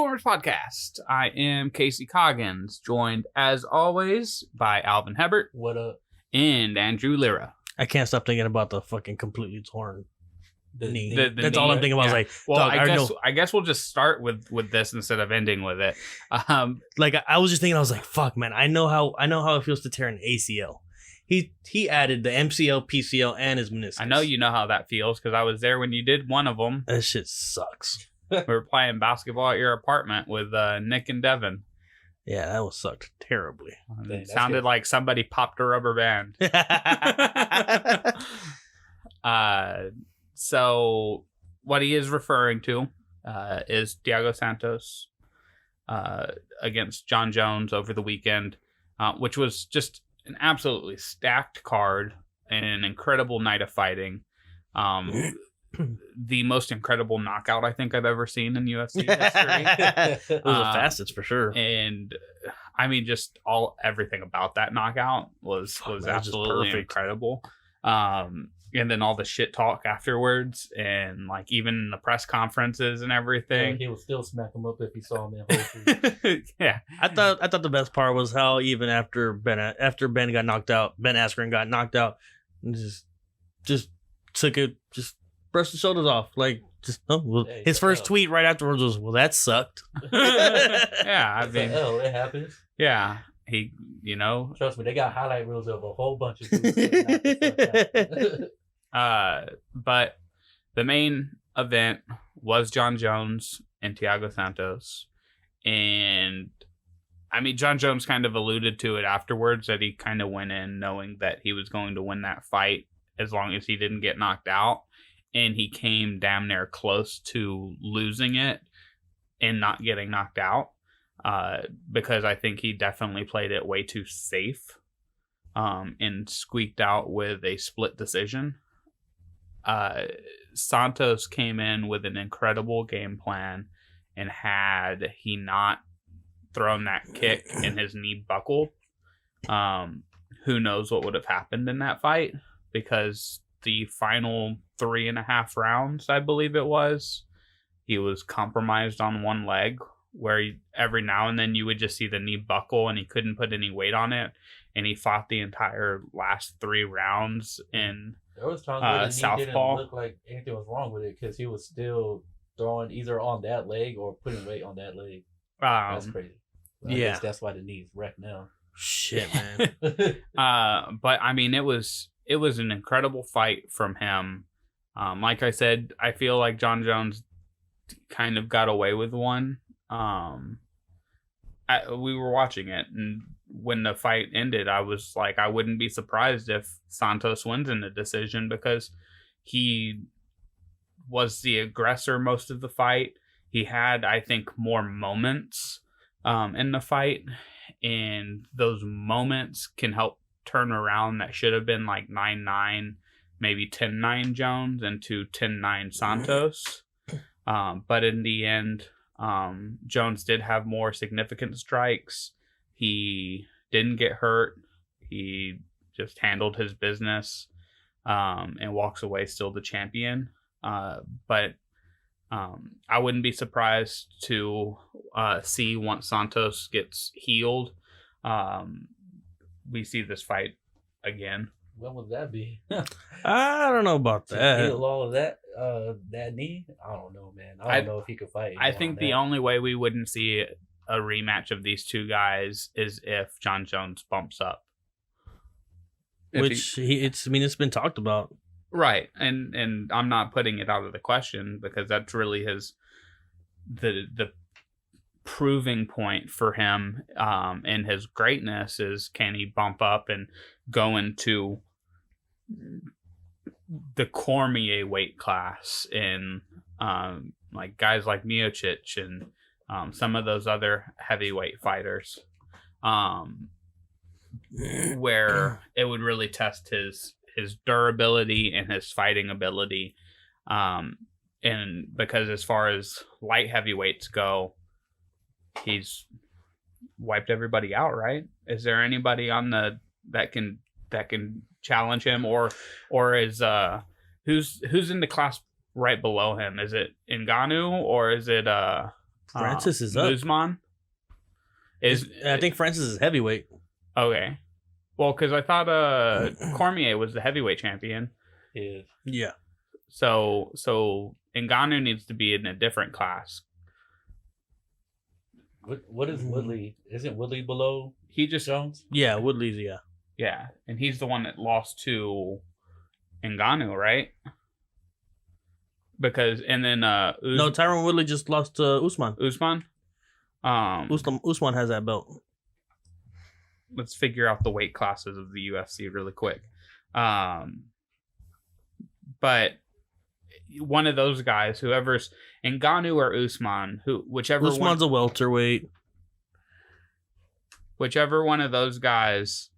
Informers Podcast. I am Casey Coggins, joined as always by Alvin Hebert. What up? And Andrew Lira. I can't stop thinking about the fucking completely torn knee. The That's all I'm thinking about. Yeah. I was like, well, dog, I guess we'll just start with this instead of ending with it. Like I was just thinking, I was like, fuck, man, I know how it feels to tear an ACL. He added the MCL, PCL, and his meniscus. I know you know how that feels because I was there when you did one of them. That shit sucks. We were playing basketball at your apartment with Nick and Devin. Yeah, that was sucked terribly. It sounded like somebody popped a rubber band. So what he is referring to is Thiago Santos against John Jones over the weekend, which was just an absolutely stacked card and an incredible night of fighting. The most incredible knockout I think I've ever seen in UFC history. It was the fastest for sure. And I mean, just everything about that knockout was absolutely incredible. And then all the shit talk afterwards, and like even in the press conferences and everything, he would still smack him up if he saw him in Whole Foods. Yeah, I thought the best part was how even after Ben got knocked out, Ben Askren got knocked out, and just took it, just brushed the shoulders off, like just his first tweet right afterwards was, "Well, that sucked." Yeah, I mean, it happens. Yeah, Trust me, they got highlight reels of a whole bunch of dudes. But the main event was John Jones and Thiago Santos, and I mean, John Jones kind of alluded to it afterwards that he kind of went in knowing that he was going to win that fight as long as he didn't get knocked out, and he came damn near close to losing it and not getting knocked out. Because I think he definitely played it way too safe and squeaked out with a split decision. Santos came in with an incredible game plan, and had he not thrown that kick and his knee buckled, who knows what would have happened in that fight, because the final 3.5 rounds, I believe it was, he was compromised on one leg, where every now and then you would just see the knee buckle and he couldn't put any weight on it, and he fought the entire last 3 rounds in there was times where the knee didn't southpaw. look like anything was wrong with it because he was still throwing either on that leg or putting weight on that leg. That's crazy. I guess that's why the knee's wrecked now. Shit, man. But I mean, it was an incredible fight from him. Like I said, I feel like John Jones kind of got away with one. We were watching it, and when the fight ended, I was like, I wouldn't be surprised if Santos wins in the decision, because he was the aggressor most of the fight. He had, I think, more moments in the fight, and those moments can help turn around that should have been like 9-9, maybe 10-9 Jones into 10-9 Santos. But in the end, Jones did have more significant strikes. He didn't get hurt. He just handled his business and walks away still the champion. But I wouldn't be surprised to see, once Santos gets healed, we see this fight again. When would that be? I don't know about that. Heal all of that knee? I don't know, man. I don't know if he could fight. I think the only way we wouldn't see a rematch of these two guys is if John Jones bumps up. It's been talked about. Right. And I'm not putting it out of the question, because that's really the proving point for him and his greatness is, can he bump up and go into the Cormier weight class in like guys like Miocic and some of those other heavyweight fighters, where it would really test his durability and his fighting ability. And because as far as light heavyweights go, he's wiped everybody out, right? Is there anybody on that can challenge him, or is who's in the class right below him? Is it Ngannou, or is it Francis is up. Usman I think Francis is heavyweight. Okay. Well, because I thought Cormier was the heavyweight champion. Yeah. So Ngannou needs to be in a different class. What is Woodley? Isn't Woodley below Jones? Yeah, Woodley's Yeah, and he's the one that lost to Ngannou, right? Because and then no, Tyron Woodley just lost to Usman. Usman has that belt. Let's figure out the weight classes of the UFC really quick. But one of those guys, whoever's Ngannou or Usman, Usman's a welterweight. Whichever one of those guys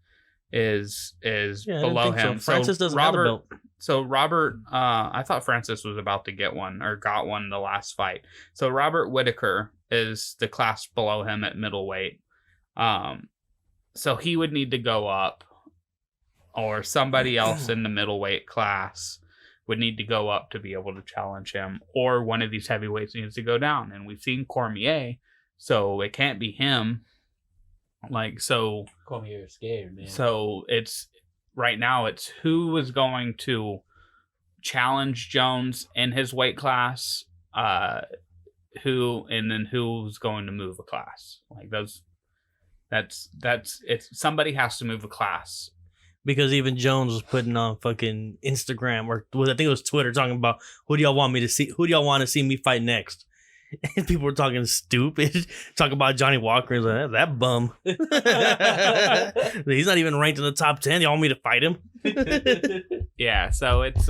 is below him. So. Francis doesn't have the belt. So Robert, I thought Francis was about to get one or got one the last fight. So Robert Whittaker is the class below him at middleweight. So he would need to go up, or somebody else in the middleweight class would need to go up to be able to challenge him, or one of these heavyweights needs to go down. And we've seen Cormier, so it can't be him. Cormier is scared, man. So it's right now it's who is going to challenge Jones in his weight class, who's going to move a class. That's somebody has to move a class. Because even Jones was putting on fucking Instagram, or I think it was Twitter, talking about who do y'all want to see me fight next? And people were talking stupid, talking about Johnny Walker. He's like, that bum. He's not even ranked in the top 10. Y'all want me to fight him? Yeah, so it's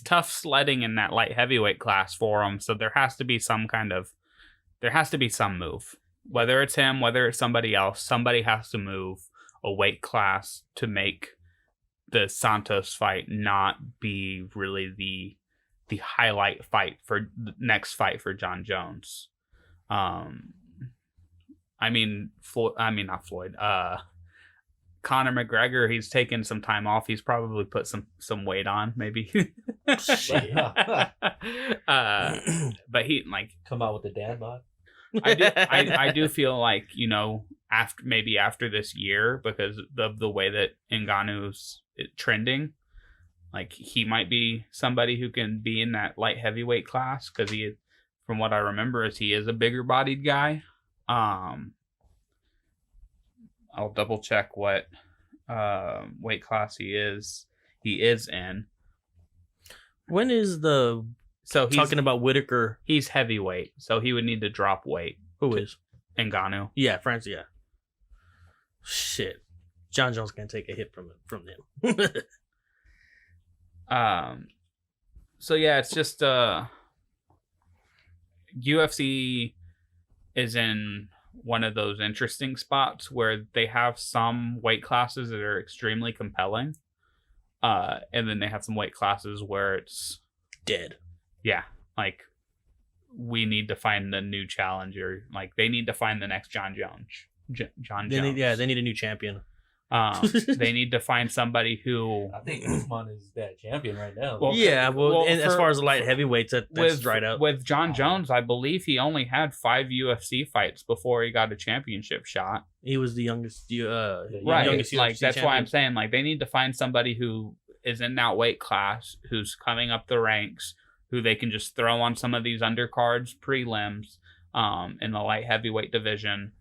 tough sledding in that light heavyweight class for him. So there has to be some move. Whether it's him, whether it's somebody else, somebody has to move a weight class to make the Santos fight not be really the highlight fight for the next fight for John Jones. Not Floyd. Conor McGregor, he's taken some time off. He's probably put some weight on, maybe. But he come out with the dad bod. I do feel like, after this year, because of the way that Ngannou's trending, he might be somebody who can be in that light heavyweight class, because he, from what I remember, he is a bigger bodied guy. I'll double check what weight class he is in. When is the talking about Whittaker? He's heavyweight, so he would need to drop weight. Who is Ngannou? Yeah, France. Yeah. Shit, John Jones can take a hit from them. So yeah, it's just UFC is in one of those interesting spots where they have some weight classes that are extremely compelling, and then they have some weight classes where it's dead. Yeah, we need to find the new challenger. They need to find the next John Jones. They need a new champion. They need to find somebody who I think Usman is that champion right now. As far as the light heavyweights, that's dried up. With John Jones, I believe he only had 5 UFC fights before he got a championship shot. He was the youngest, right? Youngest UFC that's champion. Why I'm saying they need to find somebody who is in that weight class, who's coming up the ranks, who they can just throw on some of these undercards, prelims, in the light heavyweight division.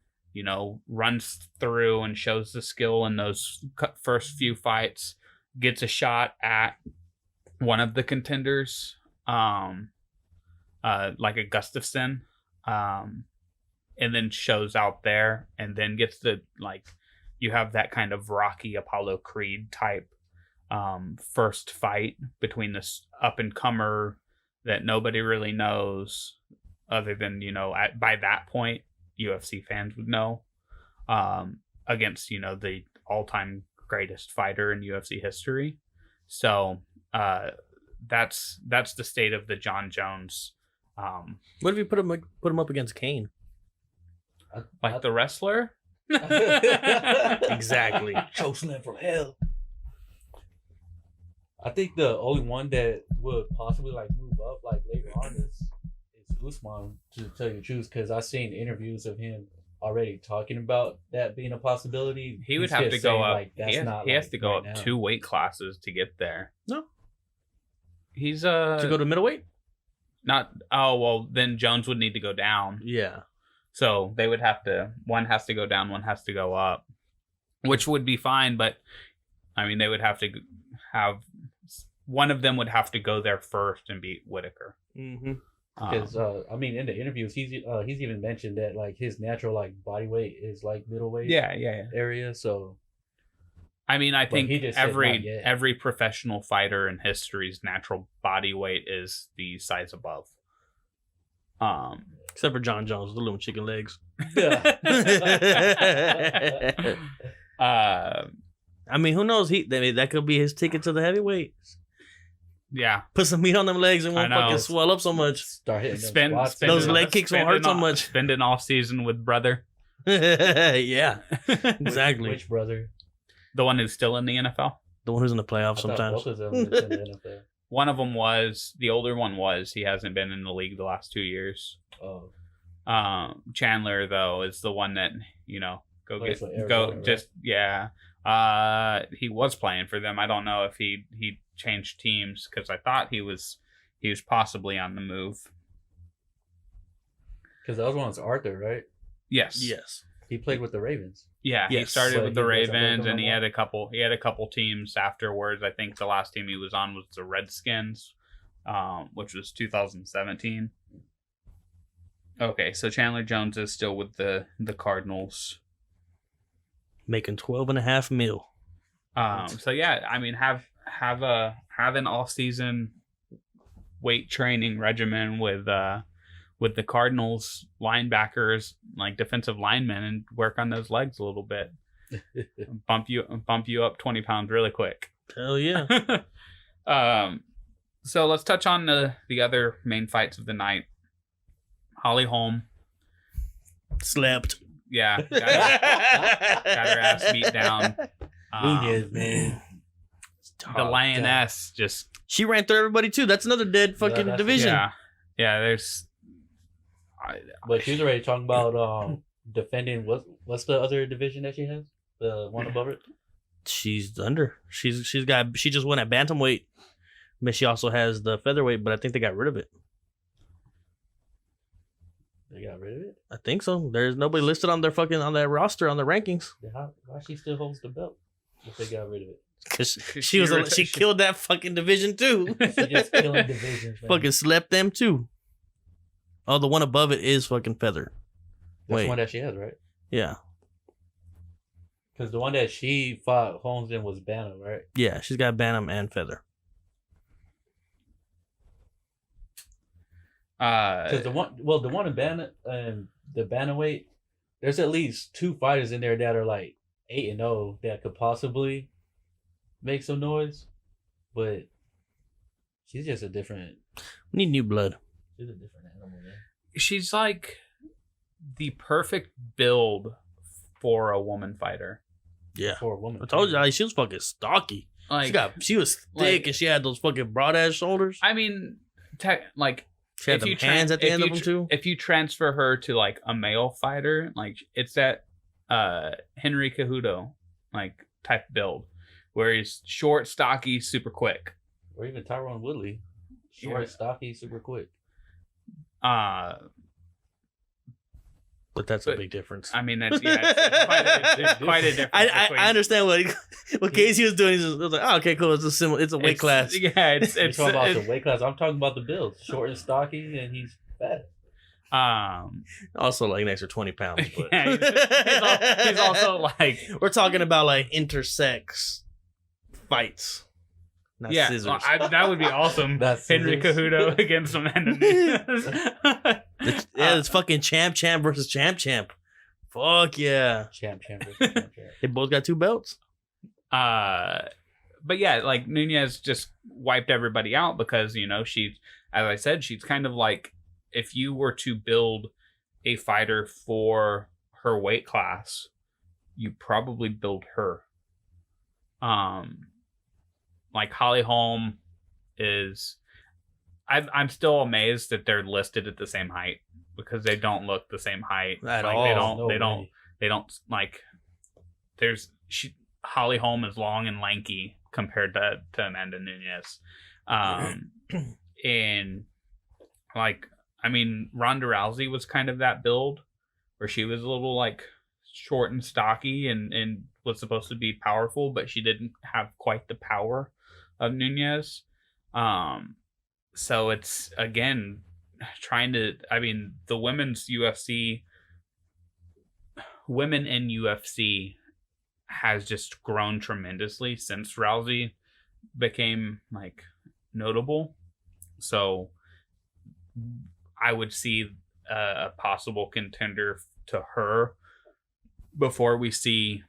Runs through and shows the skill in those first few fights, gets a shot at one of the contenders, like a Gustafsson, and then shows out there, and then gets you have that kind of Rocky Apollo Creed type first fight between this up and comer that nobody really knows, other than by that point UFC fans would know, against the all-time greatest fighter in UFC history. So that's the state of the John Jones. What if you put him up against Kane? The wrestler? Exactly. Chokeslam from hell. I think the only one that would possibly move up later on is Usman, to tell you the truth, because I've seen interviews of him already talking about that being a possibility. He would have to go up. Like, he has to go up 2 weight classes to get there. No, he's to go to middleweight. Not. Oh well, then Jones would need to go down. Yeah. So they would have to. One has to go down. One has to go up, which would be fine. But I mean, they would have to have. One of them would have to go there first and beat Whitaker. Mm-hmm. Because I mean, in the interviews, he's even mentioned that like his natural like body weight is like middleweight. Yeah. Area. So, I mean, I think every professional fighter in history's natural body weight is the size above. Except for John Jones, the little chicken legs. I mean, who knows? That could be his ticket to the heavyweight. Yeah, put some meat on them legs and won't fucking swell up so much. Start hitting those leg kicks won't hurt so much. Spend an off season with brother. Yeah, exactly. Which brother? The one who's still in the NFL. The one who's in the playoffs sometimes. Both of them in the NFL. One of them was the older one. He hasn't been in the league the last 2 years. Oh. Chandler though is the one that Arizona, he was playing for them. I don't know if he changed teams because I thought he was possibly on the move. Because the other one's Arthur, right? Yes. He played with the Ravens. Yeah, he started with the Ravens, and he had a couple teams afterwards. I think the last team he was on was the Redskins, which was 2017. Okay, so Chandler Jones is still with the Cardinals, making $12.5 million. So yeah, I mean, have an off-season weight training regimen with the Cardinals linebackers, like defensive linemen, and work on those legs a little bit. bump you up 20 pounds really quick. Hell yeah. So let's touch on the other main fights of the night. Holly Holm slept. Yeah, got her ass beat down. Nunez, man. The Lioness just... She ran through everybody, too. That's another dead fucking division. Yeah, there's... But she was already talking about defending... What's the other division that she has? The one above it? She's under. She just went at bantamweight. But she also has the featherweight, but I think they got rid of it. They got rid of it? I think so. There's nobody listed on their on that roster on the rankings. Why she still holds the belt if they got rid of it? Because she killed that fucking division too. She just killing divisions. Man. Fucking slept them too. Oh, the one above it is fucking feather. That's the one that she has, right? Yeah. Because the one that she fought Holmes in was Bantam, right? Yeah, she's got Bantam and feather. Because the one in Bantam, the bantamweight, there's at least 2 fighters in there that are like 8-0 that could possibly make some noise, but she's just a different. We need new blood. She's a different animal, man. She's like the perfect build for a woman fighter. Yeah, for a woman. I told you, she was fucking stocky. Like she was thick and she had those fucking broad ass shoulders. I mean, she had them hands at the end of them too. If you transfer her to like a male fighter, like it's that Henry Cejudo like type build, where he's short, stocky, super quick. Or even Tyron Woodley, short, stocky, super quick. But that's a big difference. I mean, it's quite a difference. I understand what Casey was doing. He was like, oh, okay, cool. It's a weight class. Yeah, it's talking about the weight class. I'm talking about the build. Short and stocky, and he's fat. Also like an extra 20 pounds. But. Yeah, he's also like, we're talking about like intersex fights. Not scissors. That would be awesome. Henry Cejudo against Amanda Nunes. It's fucking champ versus champ. Fuck yeah. Champ versus champ. They both got 2 belts. But yeah, like Nunes just wiped everybody out because, you know, she's, as I said, she's kind of like, if you were to build a fighter for her weight class, you probably build her. Like Holly Holm is, I'm still amazed that they're listed at the same height because they don't look the same height At like, all. They don't like. Holly Holm is long and lanky compared to Amanda Nunes, and like I mean Ronda Rousey was kind of that build where she was a little like short and stocky and was supposed to be powerful, but she didn't have quite the power of Nunes. So it's again trying to. I mean, the women in UFC has just grown tremendously since Rousey became like notable. So I would see a possible contender to her before we see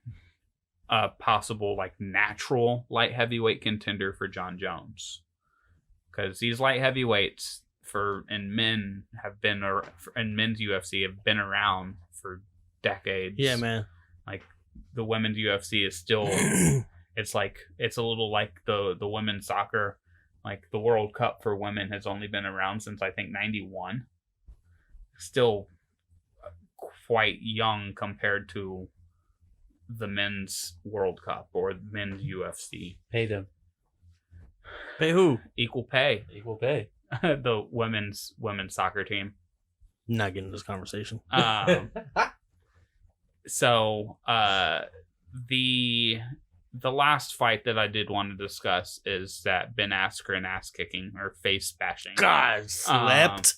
a possible like natural light heavyweight contender for John Jones, because these light heavyweights in men's UFC have been around for decades. Yeah, man. Like the women's UFC is still it's a little like the women's soccer. Like the World Cup for women has only been around since I think 91. Still quite young compared to the men's World Cup or men's UFC. Pay them. Pay who? Equal pay. Equal pay. The women's soccer team. Not getting this conversation. So the last fight that I did want to discuss is that Ben Askren ass kicking or face bashing. God, slept.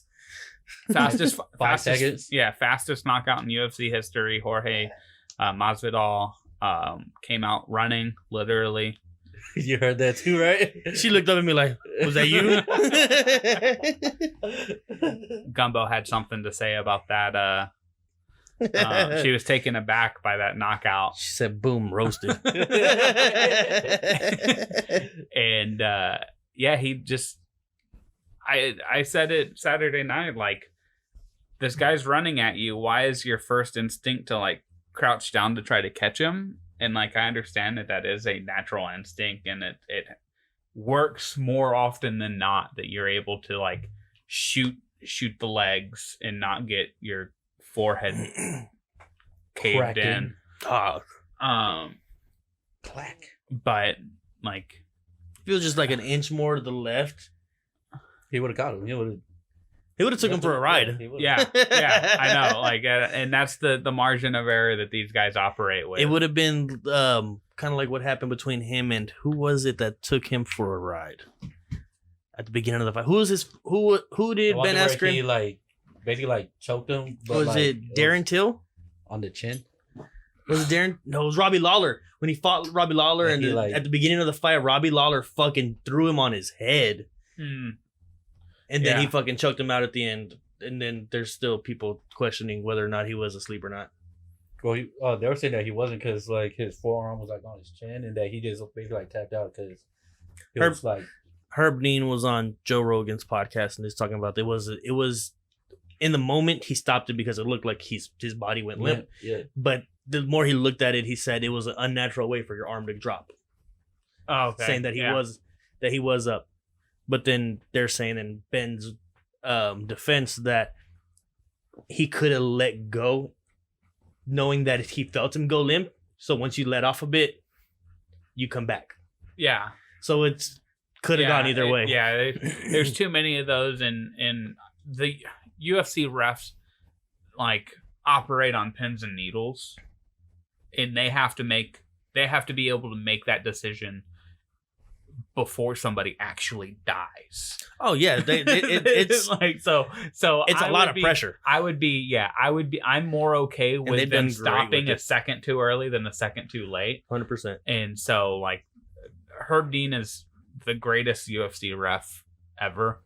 Fastest 5 seconds. Yeah, fastest knockout in UFC history. Jorge Masvidal came out running, literally. You heard that too, right? She looked up at me like, was that you? Gumbo had something to say about that. She was taken aback by that knockout. She said, boom, roasted. And yeah, he just I said it Saturday night, like, this guy's running at you. Why is your first instinct to like crouch down to try to catch him? And like I understand that is a natural instinct, and it works more often than not that you're able to like shoot the legs and not get your forehead caved Cracking. in. Clack. But like Feels just like an inch more to the left. He would have got him. He would have took him for a ride. yeah, I know. Like, and that's the margin of error that these guys operate with. It would have been kind of like what happened between him and who was it that took him for a ride at the beginning of the fight? Who was this? Who did Ben Askren? He basically like choked him. But Was it Darren Till? On the chin. Was it Darren? No, it was Robbie Lawler. When he fought Robbie Lawler, Yeah, and at the beginning of the fight, Robbie Lawler fucking threw him on his head. And then he fucking choked him out at the end. And then there's still people questioning whether or not he was asleep or not. Well, they were saying that he wasn't because like his forearm was like on his chin, and that he just basically like tapped out because it was like Herb Dean was on Joe Rogan's podcast and he's talking about it was in the moment he stopped it because it looked like his body went limp. Yeah. But the more he looked at it, he said it was an unnatural way for your arm to drop. Oh, okay. Saying that he was up. But then they're saying in Ben's defense that he could have let go, knowing that he felt him go limp. So once you let off a bit, you come back. Yeah. So it's could have gone either way. Yeah, there's too many of those, and the UFC refs like operate on pins and needles, and they have to be able to make that decision before somebody actually dies. Oh yeah, it's like so. It's a lot of pressure. I'm more okay with them stopping with a second too early than a second too late. 100%. And so like Herb Dean is the greatest UFC ref ever.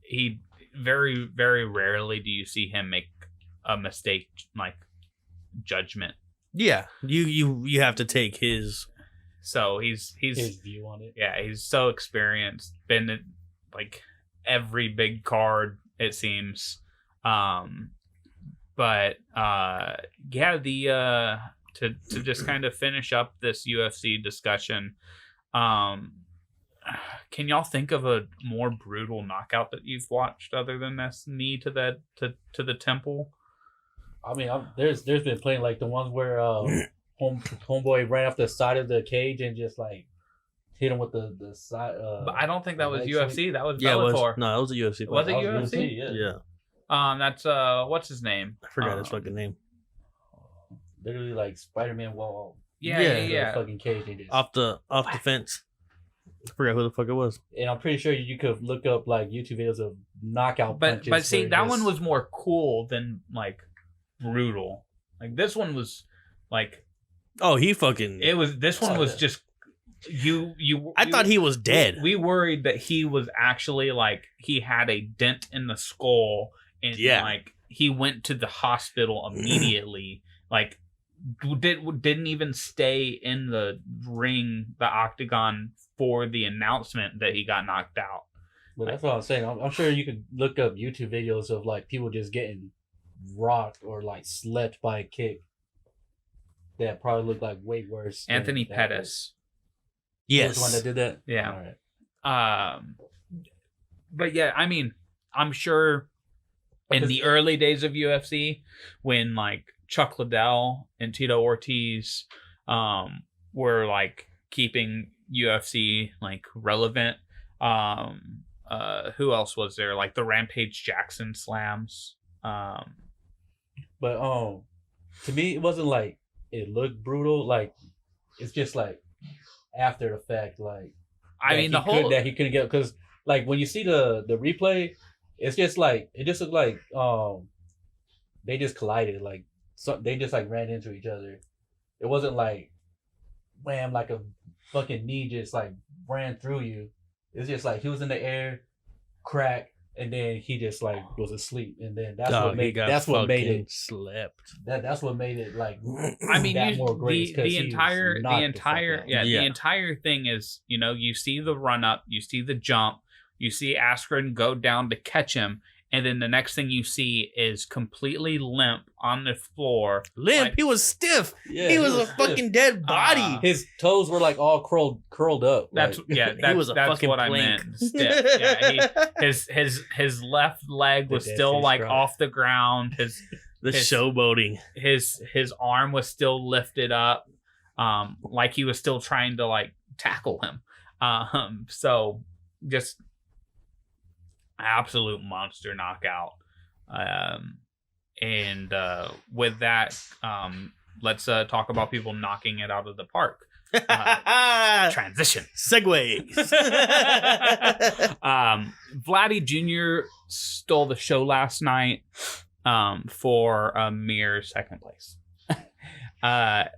He very, very rarely do you see him make a mistake like judgment. Yeah, you have to take his. So he's his view on it. Yeah, he's so experienced. Been at like every big card it seems. But to just kind of finish up this UFC discussion, Can y'all think of a more brutal knockout that you've watched other than this knee to the temple? I mean, there's been plenty like the ones where homeboy ran off the side of the cage and just like hit him with the side. But I don't think that was leg UFC. sweep. That was Yeah, it was. Bellator. No, it was a UFC fight. Was it That UFC? Yeah. Yeah. That's what's his name? I forgot his fucking name. Literally like Spider-Man wall. Yeah. Fucking cage and just, Off the fence. I forgot who the fuck it was. and I'm pretty sure you could look up like YouTube videos of knockout punches. But see, where that just- one was more cool than like brutal. Like this one was like Oh, he fucking. it was. This one was just you. I thought he was dead. We worried that he was actually like he had a dent in the skull and Yeah. like he went to the hospital immediately. Like didn't even stay in the ring, the octagon for the announcement that he got knocked out. But that's what I'm saying. I'm sure you could look up YouTube videos of like people just getting rocked or like slept by a kick that probably looked like way worse. than Anthony that Pettis. was. He was the one that Yes. did that. Yeah. All right. But yeah, I mean, I'm sure in the early days of UFC when like Chuck Liddell and Tito Ortiz were like keeping UFC like relevant. Who else was there? Like the Rampage Jackson slams. But to me, it wasn't like it looked brutal. Like it's just like after the fact. Like I mean, the whole that he couldn't get because like when you see the replay, it's just like it just looked like they just collided. Like they just like ran into each other. It wasn't like wham, like a fucking knee just like ran through you. It's just like he was in the air, crack, and then he just like was asleep, and then that's Dog, what he made got that's what made fucking it slept. that's what made it like I mean, that more great. the entire thing is, you know, you see the run up, you see the jump, you see Askren go down to catch him, and then the next thing you see is completely limp on the floor. Limp. Like- He was stiff. Yeah, he was a stiff. fucking dead body. His toes were like all curled up. That's like, he was a that's fucking what plank. I meant. Stiff. Yeah, his left leg was The still dead like fish off the ground. The his- showboating. His arm was still lifted up, like he was still trying to like tackle him. So just absolute monster knockout. And with that, let's talk about people knocking it out of the park. Transition. Segways. Vladdy Jr. stole the show last night for a mere second place. I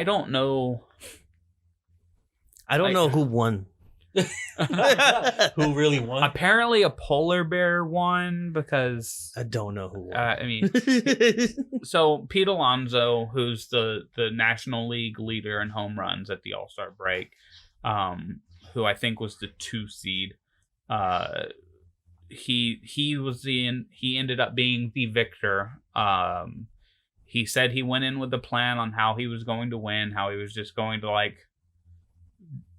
don't know. I don't know who won. who really won? Apparently, a polar bear won because I don't know who won. I mean, so Pete Alonso, who's the National League leader in home runs at the All-Star break, who I think was the 2 seed, he ended up being the victor. He said he went in with a plan on how he was going to win, how he was just going to like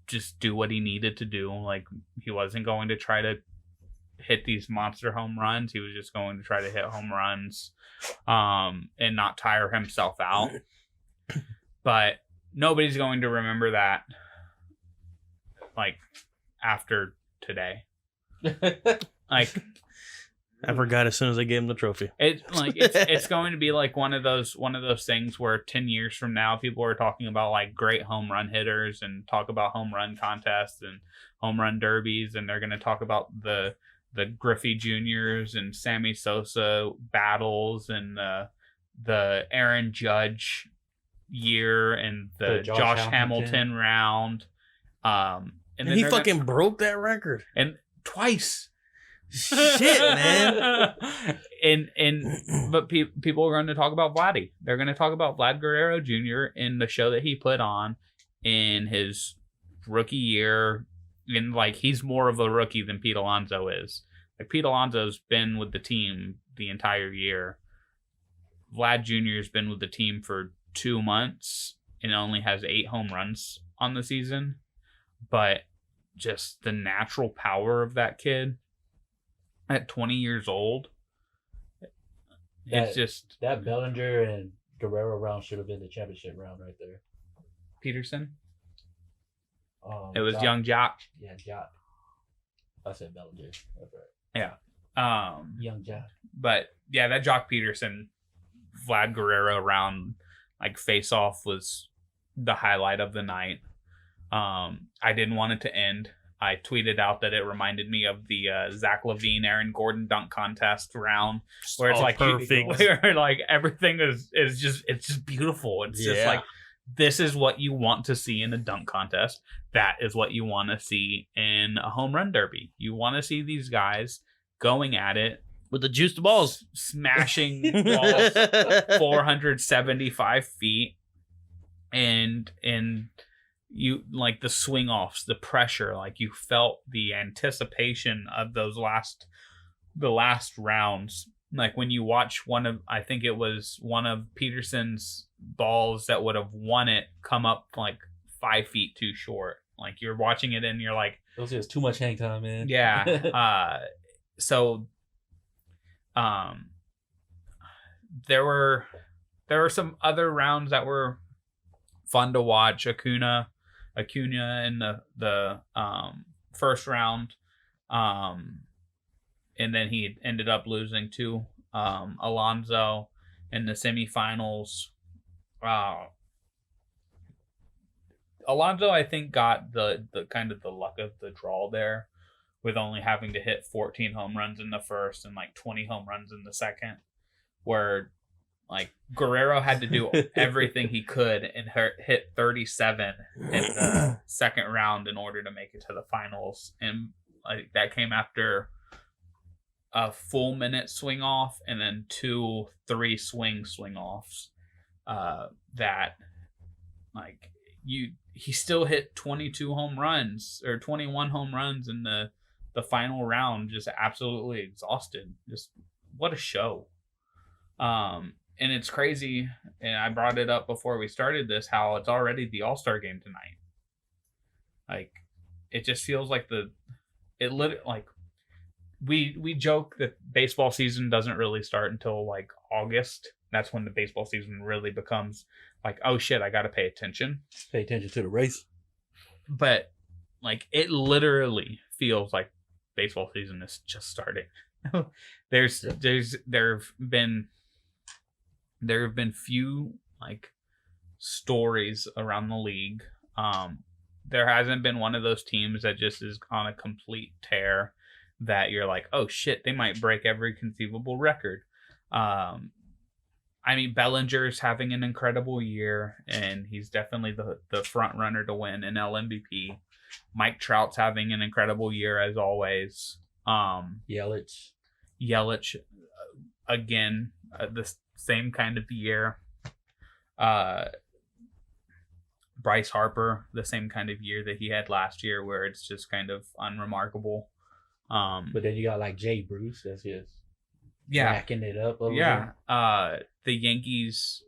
just do what he needed to do. Like he wasn't going to try to hit these monster home runs. He was just going to try to hit home runs and not tire himself out. But nobody's going to remember that like after today. Like I forgot as soon as I gave him the trophy. it's going to be like one of those things where 10 years from now people are talking about like great home run hitters and talk about home run contests and home run derbies, and they're going to talk about the Griffey Juniors and Sammy Sosa battles and the Aaron Judge year and the Josh Hamilton round. And then he fucking broke that record. and twice. Shit, man. But people are going to talk about Vladdy. They're going to talk about Vlad Guerrero Jr. in the show that he put on in his rookie year. And like he's more of a rookie than Pete Alonso is. Like Pete Alonso's been with the team the entire year. Vlad Jr. has been with the team for 2 months and only has 8 home runs on the season. but just the natural power of that kid at 20 years old. It's just that Bellinger and Guerrero round should have been the championship round right there. Peterson. It was Jock. young Jock. Yeah, Jock. I said Bellinger. That's right. Yeah. Young Jock. But yeah, that Jock Peterson, Vlad Guerrero round, like face off was the highlight of the night. I didn't want it to end. I tweeted out that it reminded me of the Zach LaVine, Aaron Gordon dunk contest round, where it's perfect. Where like everything is just beautiful. It's just like, this is what you want to see in a dunk contest. That is what you want to see in a home run derby. You want to see these guys going at it with the juiced balls, smashing balls 475 feet, and you like the swing offs, the pressure, like you felt the anticipation of the last rounds. Like when you watch I think it was one of Peterson's balls that would have won it come up like 5 feet too short. Like you're watching it and you're like, those is too much hang time, man. Yeah. So there were some other rounds that were fun to watch. Acuna in the first round, and then he ended up losing to Alonzo in the semifinals. Alonzo, I think, got the kind of the luck of the draw there, with only having to hit 14 home runs in the first and like 20 home runs in the second, where like Guerrero had to do everything he could and hit 37 in the second round in order to make it to the finals. And like that came after a full minute swing off and then 2-3 swing offs. That like he still hit 22 home runs or 21 home runs in the final round, just absolutely exhausted. Just what a show. And it's crazy, and I brought it up before we started this, how it's already the All-Star game tonight. Like, it just feels like we joke that baseball season doesn't really start until like August. That's when the baseball season really becomes like, oh shit, I got to pay attention. Pay attention to the race. But like, it literally feels like baseball season is just starting. There have been few like stories around the league. There hasn't been one of those teams that just is on a complete tear that you're like, oh shit, they might break every conceivable record. I mean, Bellinger's having an incredible year, and he's definitely the front runner to win an MVP. Mike Trout's having an incredible year as always. Yelich again, the same kind of year. Bryce Harper, the same kind of year that he had last year, where it's just kind of unremarkable. But then you got like Jay Bruce, that's just yeah, racking it up over yeah. there. The Yankees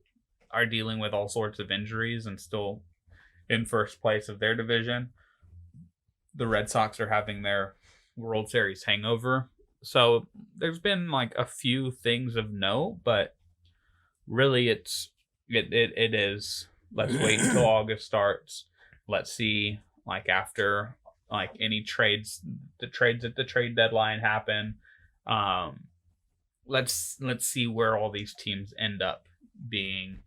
are dealing with all sorts of injuries and still in first place of their division. The Red Sox are having their World Series hangover. So there's been like a few things of note, but really it is, let's wait until August starts. Let's see, like after like any trades at the trade deadline happen. Let's see where all these teams end up being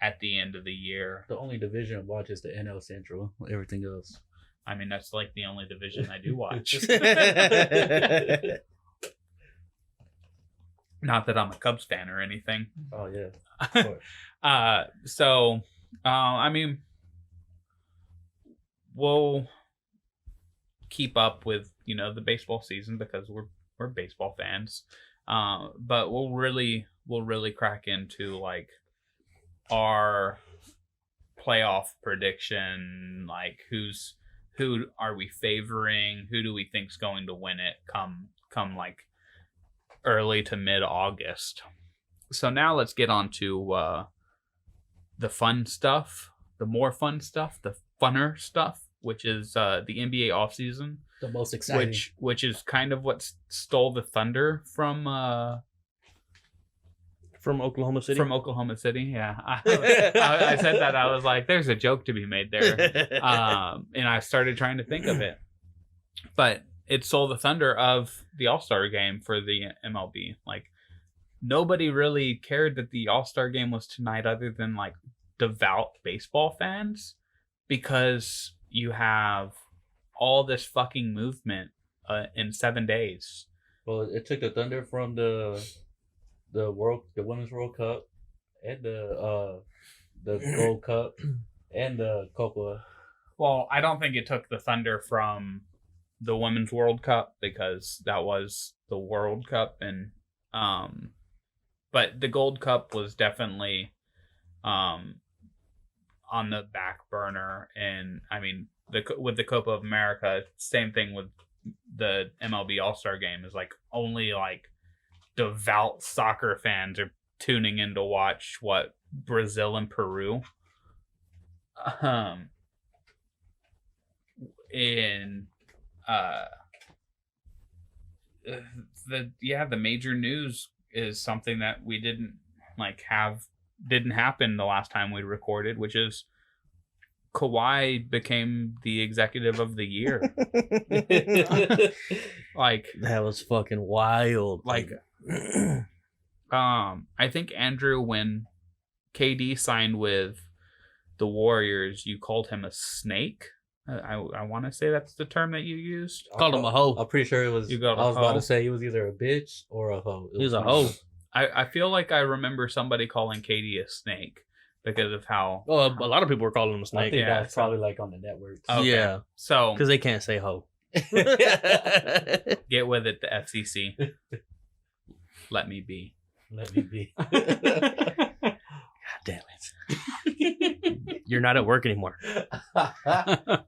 at the end of the year. The only division I watch is the NL Central. Everything else, I mean, that's like the only division I do watch. Not that I'm a Cubs fan or anything. Oh yeah. I mean, we'll keep up with the baseball season because we're baseball fans. But we'll really crack into like our playoff prediction, like who are we favoring, who do we think's going to win it come like early to mid-August. So now let's get on to the fun stuff, the more fun stuff, the funner stuff. which is the NBA offseason, The most exciting. which is kind of what stole the thunder from Oklahoma City. Yeah, I said that. I was like, "There's a joke to be made there," and I started trying to think of it, but it stole the thunder of the All-Star game for the MLB. Like, nobody really cared that the All-Star game was tonight, other than like devout baseball fans, because you have all this fucking movement in 7 days. Well, it took the thunder from the Women's World Cup, and the Gold Cup, and the Copa. Well, I don't think it took the thunder from the Women's World Cup, because that was the World Cup, and but the Gold Cup was definitely on the back burner. And I mean, with the Copa of America, same thing with the MLB All-Star game, is like only like devout soccer fans are tuning in to watch Brazil and Peru. The major news is something that we didn't happen the last time we recorded, which is Kawhi became the executive of the year. Like, that was fucking wild. Like, I think, Andrew, when KD signed with the Warriors, you called him a snake. I want to say that's the term that you used. Called him a hoe. I'm pretty sure it was. You got a I was about hoe? to say he was either a bitch or a hoe. He was a hoe. I feel like I remember somebody calling KD a snake because of how. Well, a lot of people were calling him a I snake. think Yeah, that's probably like on the network. Okay. Yeah, So because they can't say hoe. get with it, the FCC. Let me be. Let me be. God damn it! You're not at work anymore. I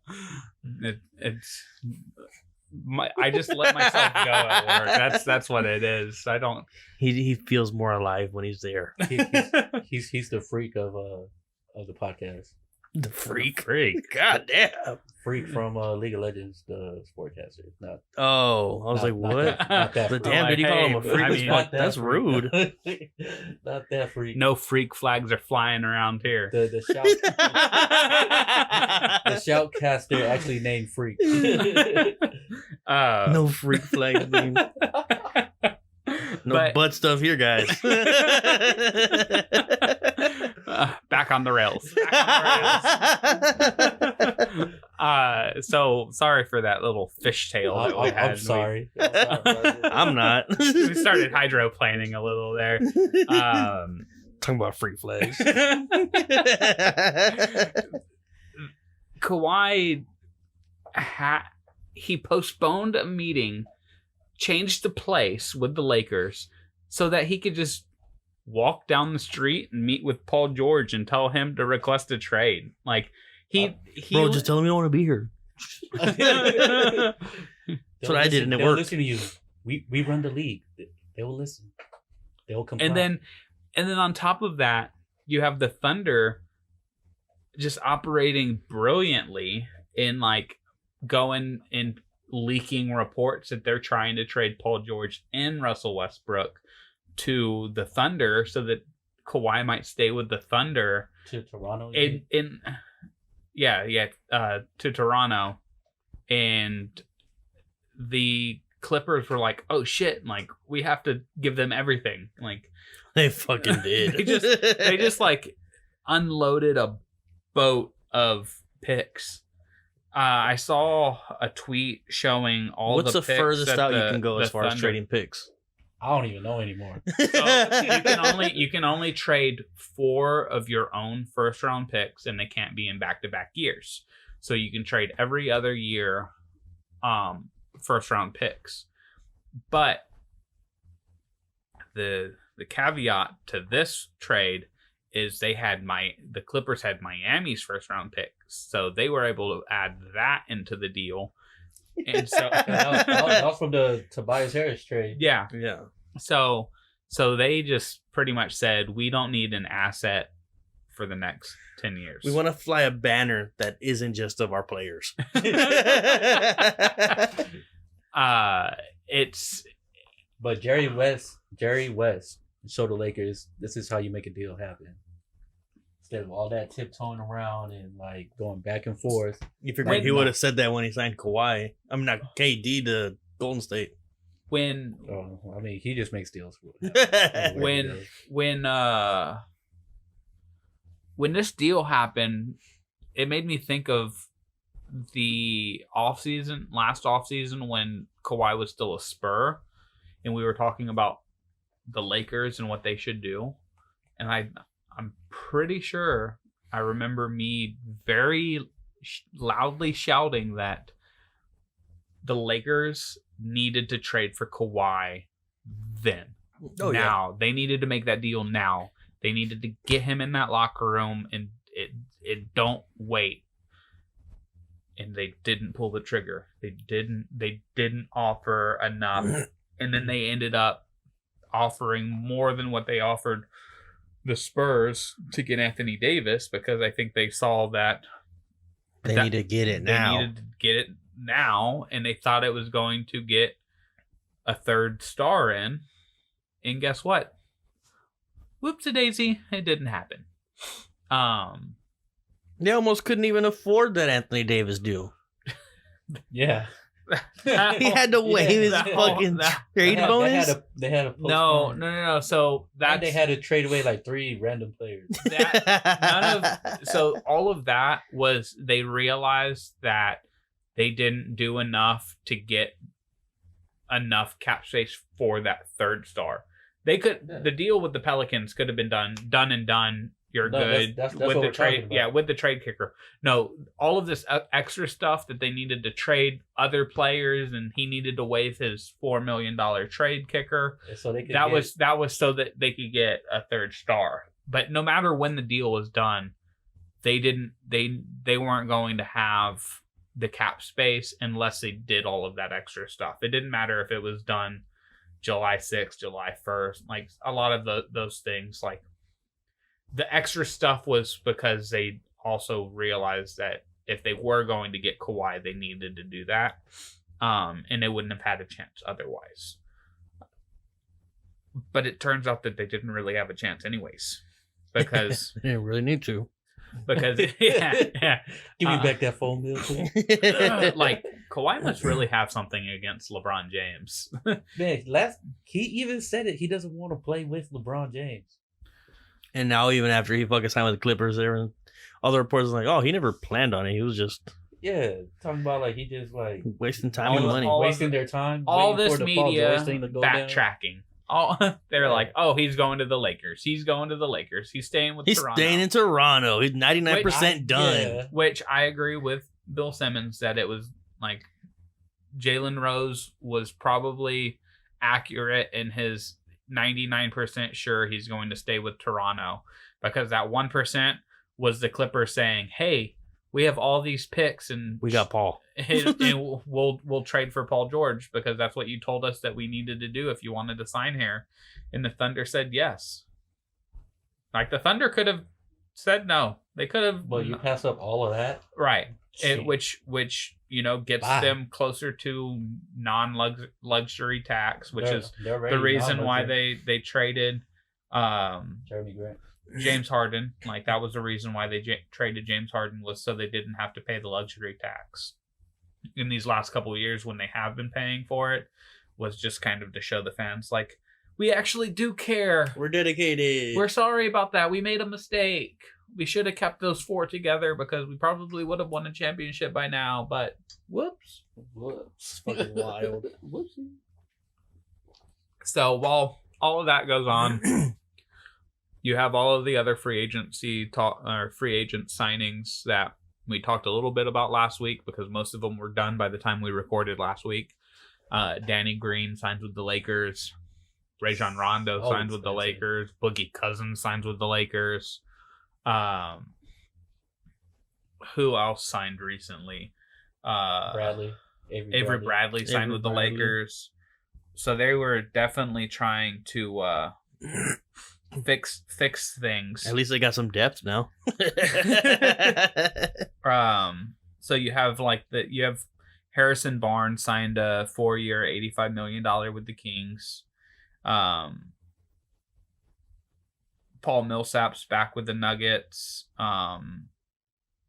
just let myself go at work. That's what it is. I don't. He feels more alive when he's there. He's the freak of the podcast. The freak. God damn. Freak from League of Legends, the sportcaster. Not, Oh, I was like, what? Not that But freak. damn, did he call him a Hey, freak? I as mean, fuck? Not that That's freak. rude. Not that freak. No freak flags are flying around here. The shoutcaster actually named Freak. No freak flag. Name. No But- butt stuff here, guys. Back on the rails. So sorry for that little fishtail that we had. I'm sorry. I'm not. We started hydroplaning a little there. Talking about freak flags. Kawhi he postponed a meeting, changed the place with the Lakers so that he could just walk down the street and meet with Paul George and tell him to request a trade. Like, he Bro, just tell him you don't want to be here. That's what I did, and it they'll worked. listen to you. We run the league. They will listen. They will comply. and then on top of that, you have the Thunder just operating brilliantly in like going and leaking reports that they're trying to trade Paul George and Russell Westbrook to the Thunder so that Kawhi might stay with the Thunder to Toronto. to Toronto. And the Clippers were like, oh shit, like we have to give them everything. Like, They fucking did. they just like unloaded a boat of picks. I saw a tweet showing all What's the the picks furthest that out you can go as far as Thunder- trading picks? I don't even know anymore. So you can only trade 4 of your own first round picks, and they can't be in back-to-back years. So you can trade every other year first round picks. But the caveat to this trade is the Clippers had Miami's first round picks, so they were able to add that into the deal. And so that was from the Tobias Harris trade. yeah. Yeah. So they just pretty much said, we don't need an asset for the next 10 years. We want to fly a banner that isn't just of our players. It's But Jerry West showed the Lakers this is how you make a deal happen. Instead of all that tiptoeing around and like going back and forth. You figure he would have said that when he signed Kawhi. I'm not KD to Golden State. when He just makes deals. When this deal happened, it made me think of the last offseason when Kawhi was still a Spur, and we were talking about the Lakers and what they should do. And I'm pretty sure I remember me very loudly shouting that the Lakers needed to trade for Kawhi then. Oh, now. They needed to make that deal now. They needed to get him in that locker room, and it don't wait. And they didn't pull the trigger. They didn't offer enough. And then they ended up offering more than what they offered the Spurs to get Anthony Davis, because I think they saw that They need to get it now. They needed to get it now, and they thought it was going to get a third star in. And guess what? Whoopsie-daisy, it didn't happen. They almost couldn't even afford that Anthony Davis deal. Yeah. He had to waive his fucking trade bonus. They had a No. So that they had to trade away like 3 random players. So all of that was, they realized that they didn't do enough to get enough cap space for that third star. They could the deal with the Pelicans could have been done. You're good that's with what the we're trade. about. Yeah, with the trade kicker. No, all of this extra stuff that they needed to trade other players, and he needed to waive his $4 million trade kicker. So they could that was so that they could get a third star. But no matter when the deal was done, they weren't going to have the cap space unless they did all of that extra stuff. It didn't matter if it was done July 6th, July 1st, like a lot of those things. Like the extra stuff was because they also realized that if they were going to get Kawhi, they needed to do that, and they wouldn't have had a chance otherwise. But it turns out that they didn't really have a chance anyways, because They didn't really need to. because yeah. Give me back that $4 million. Like Kawhi must really have something against LeBron James. Man, he even said it. He doesn't want to play with LeBron James. And now, even after he fucking signed with the Clippers, all the reports are like, "Oh, he never planned on it. He was just talking about like he just like wasting time and money, wasting their time. All waiting this for the Paul media George thing to go down. backtracking. They're like, "Oh, he's going to the Lakers. He's going to the Lakers. He's staying with He's Toronto." staying in Toronto. He's 99% done. Yeah. Which I agree with Bill Simmons that it was like Jalen Rose was probably accurate in his 99% sure he's going to stay with Toronto, because that 1% was the Clippers saying, "Hey, we have all these picks and We got Paul. and we'll trade for Paul George because that's what you told us that we needed to do if you wanted to sign here." And the Thunder said yes. Like the Thunder could have said no. They could have. But you pass up all of that, right? Shit. Which gets Bye. them closer to non-luxury tax, which is They're already the reason why non-luxury. they traded Jeremy Grant. James Harden. Like that was the reason why they traded James Harden, was so they didn't have to pay the luxury tax. In these last couple of years, when they have been paying for it, was just kind of to show the fans like, we actually do care. We're dedicated. We're sorry about that. We made a mistake. We should have kept those 4 together because we probably would have won a championship by now. But whoops. Whoops. Fucking wild. Whoopsie. So while all of that goes on, you have all of the other free agent signings that we talked a little bit about last week, because most of them were done by the time we recorded last week. Danny Green signs with the Lakers. Rajon Rondo signed with the Lakers. Boogie Cousins signs with the Lakers. Who else signed recently? Bradley. Avery Bradley signed with the Lakers. So they were definitely trying to fix things. At least they got some depth now. So you have Harrison Barnes signed a 4-year, $85 million with the Kings. Paul Millsap's back with the Nuggets.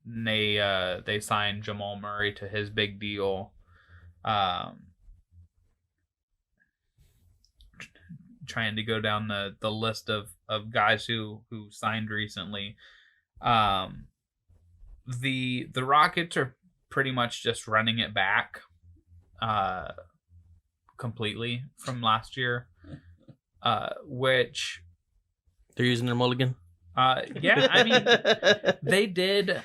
They signed Jamal Murray to his big deal. Trying to go down the list of guys who signed recently. The Rockets are pretty much just running it back completely from last year, which they're using their mulligan. Yeah, I mean, they did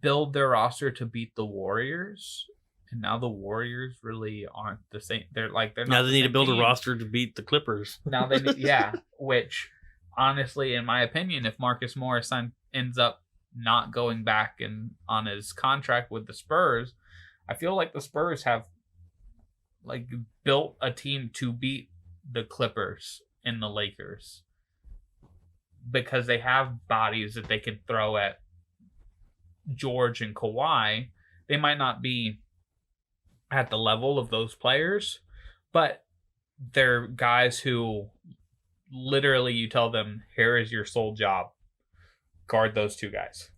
build their roster to beat the Warriors, and now the Warriors really aren't the same. They're not. Now they need to build team. a roster to beat the Clippers. Now they need, yeah, which honestly, in my opinion, if Marcus Morris ends up not going back and on his contract with the Spurs, I feel like the Spurs have built a team to beat the Clippers and the Lakers, because they have bodies that they can throw at George and Kawhi. They might not be at the level of those players, but they're guys who literally you tell them, here is your sole job. Guard those two guys.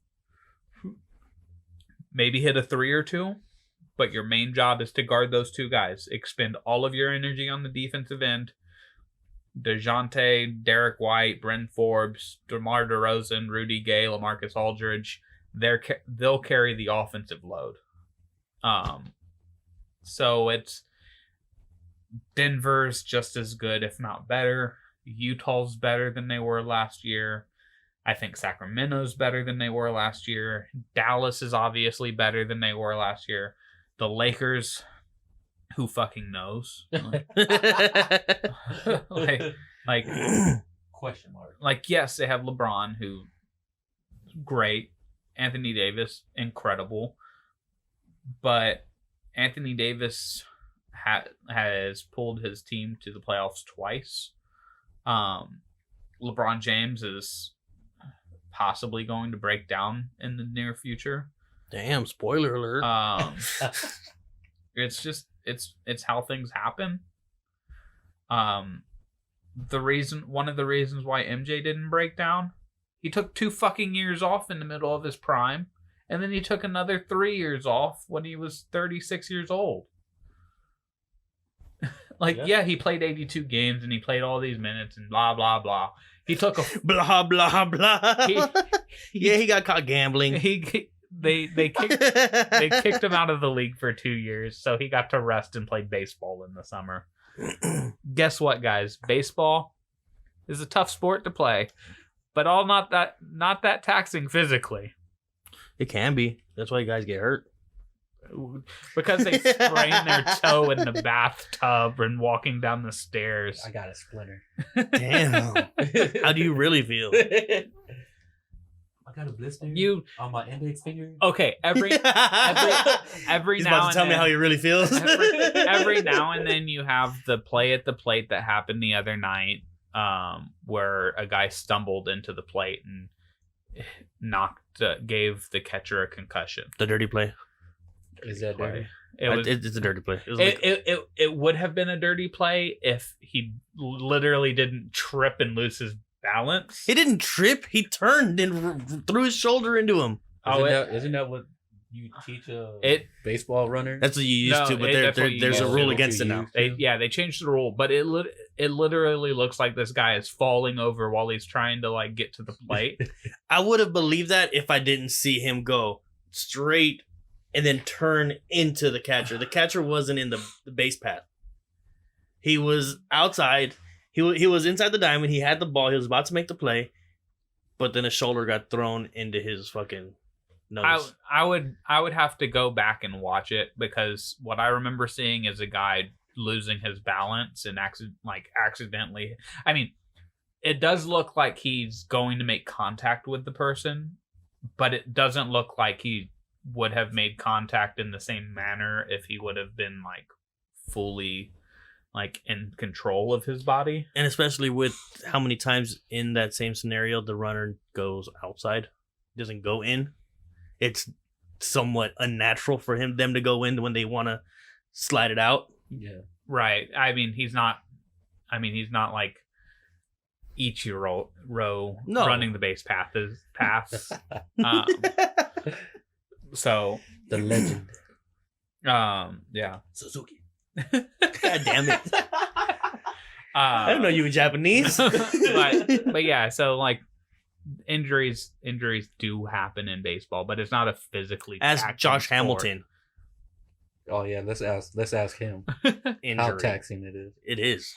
Maybe hit a 3 or 2, but your main job is to guard those two guys. Expend all of your energy on the defensive end. DeJounte, Derek White, Bryn Forbes, DeMar DeRozan, Rudy Gay, LaMarcus Aldridge, they'll carry the offensive load. So it's Denver's just as good, if not better. Utah's better than they were last year. I think Sacramento's better than they were last year. Dallas is obviously better than they were last year. The Lakers, who fucking knows? like question mark. Yes, they have LeBron, who great. Anthony Davis, incredible. But Anthony Davis has pulled his team to the playoffs twice. LeBron James is possibly going to break down in the near future. Damn, spoiler alert. It's just it's how things happen. One of the reasons why MJ didn't break down, he took 2 fucking years off in the middle of his prime, and then he took another 3 years off when he was 36 years old. Yeah, he played 82 games and he played all these minutes and blah blah blah. He took a blah blah blah. He got caught gambling. They kicked him out of the league for 2 years, so he got to rest and play baseball in the summer. Guess what, guys? Baseball is a tough sport to play, but not that taxing physically. It can be. That's why guys get hurt. Because they sprain their toe in the bathtub and walking down the stairs. I got a splinter. Damn. How do you really feel? I got a blister on my index finger. Okay, every He's now about to tell me how he really feels. every now and then you have the play at the plate that happened the other night, where a guy stumbled into the plate and gave the catcher a concussion. The dirty play. Is that dirty? It's a dirty play. It would have been a dirty play if he literally didn't trip and lose his balance. He didn't trip. He turned and threw his shoulder into him. Isn't that what you teach a baseball runner? That's what you used to, but there's a rule against it now. They changed the rule, but it literally looks like this guy is falling over while he's trying to get to the plate. I would have believed that if I didn't see him go straight and then turn into the catcher. The catcher wasn't in the base path. He was outside. He was inside the diamond. He had the ball. He was about to make the play, but then his shoulder got thrown into his fucking nose. I would have to go back and watch it, because what I remember seeing is a guy losing his balance and accidentally. I mean, it does look like he's going to make contact with the person, but it doesn't look like he would have made contact in the same manner if he would have been fully like in control of his body. And especially with how many times in that same scenario the runner goes outside, doesn't go in. It's somewhat unnatural for them to go in when they want to slide it out. Yeah. Right. I mean, he's not like Ichiro running the base paths. So The legend. yeah. Suzuki. God damn it. I I didn't know you were Japanese. but yeah, so like injuries do happen in baseball, but it's not a physically As taxing Josh sport. Hamilton. Oh yeah, let's ask him how Injury. taxing it is. It is.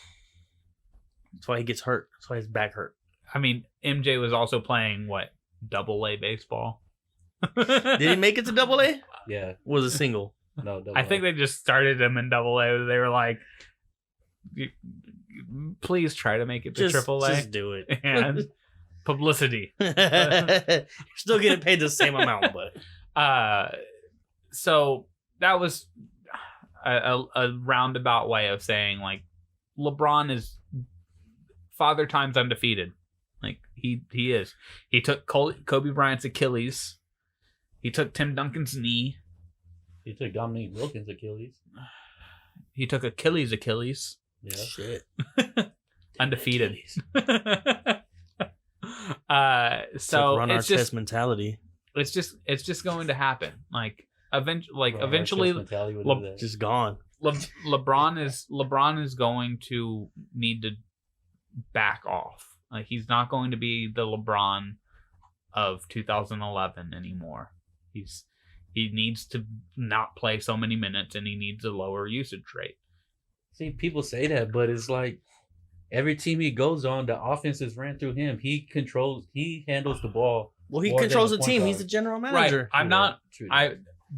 That's why he gets hurt. That's why his back hurt. I mean, MJ was also playing what, Double-A baseball. Did he make it to Double-A? Yeah. Was a single. No, double I think they just started him in Double-A. They were like, please try to make it to Triple-A. Just do it. And publicity. You're still getting paid the same amount, but So that was a roundabout way of saying, like, LeBron is father time's undefeated. Like, he is. He took Kobe Bryant's Achilles. He took Tim Duncan's knee. He took Dominique Wilkins' Achilles. He took Achilles. Yeah. shit. Undefeated. So run our it's just test mentality. it's just going to happen. Like eventually Just gone. LeBron is going to need to back off. Like, he's not going to be the LeBron of 2011 anymore. He needs to not play so many minutes, and he needs a lower usage rate. See, people say that, but it's like every team he goes on, the offenses ran through him. He handles the ball. Well, he more than controls the the point team. guard. He's the general manager. Right. I'm not. True.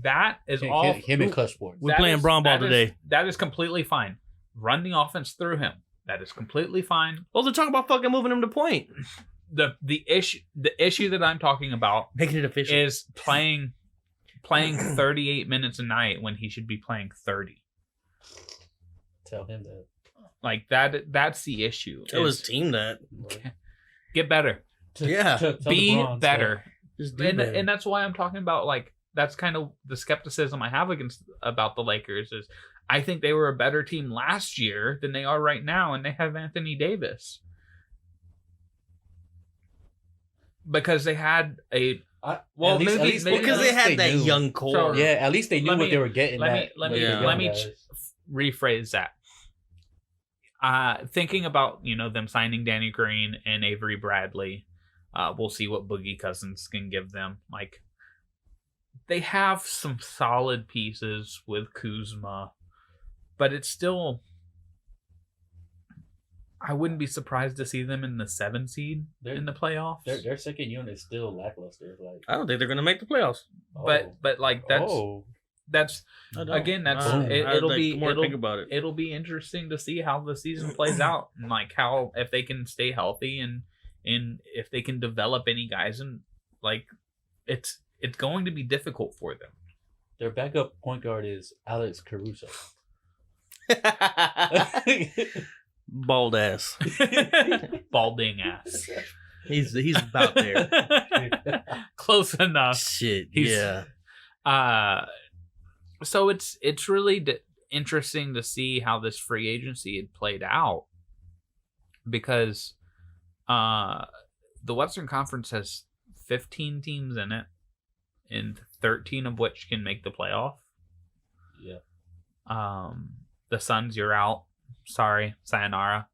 That is him, all. him and Clutch Sports. We're that playing is- Braun ball that is- today. That is completely fine. Run the offense through him. That is completely fine. Well, they're talking about fucking moving him to point. The issue that I'm talking about Making it official. is playing 38 minutes a night when he should be playing 30. Tell him that. Like, that's the issue. Tell his is team that. get better. Yeah. Tell Be LeBron better. Just do And better. that's why I'm talking about, like, that's kind of the skepticism I have about the Lakers is I think they were a better team last year than they are right now, and they have Anthony Davis. Because they had a Well, maybe because they had that young core. So, Yeah, at least they knew Let what me- they were getting. let me at. rephrase that. Thinking about, them signing Danny Green and Avery Bradley, we'll see what Boogie Cousins can give them. Like, they have some solid pieces with Kuzma, but it's still, I wouldn't be surprised to see them in the 7 seed in the playoffs. Their second unit is still lackluster. Like, I don't think they're going to make the playoffs. But like that's I don't. again, that's Boom. it'll Like, be the more I it'll, think about it. it'll be interesting to see how the season plays out, and like how, if they can stay healthy and if they can develop any guys, and like it's going to be difficult for them. their backup point guard is Alex Caruso. Bald ass. Balding ass. He's about there. Close enough. Shit. He's- Yeah. So it's really interesting to see how this free agency had played out, because the Western Conference has 15 teams in it, and 13 of which can make the playoff. Yeah. The Suns, you're out. Sorry, sayonara.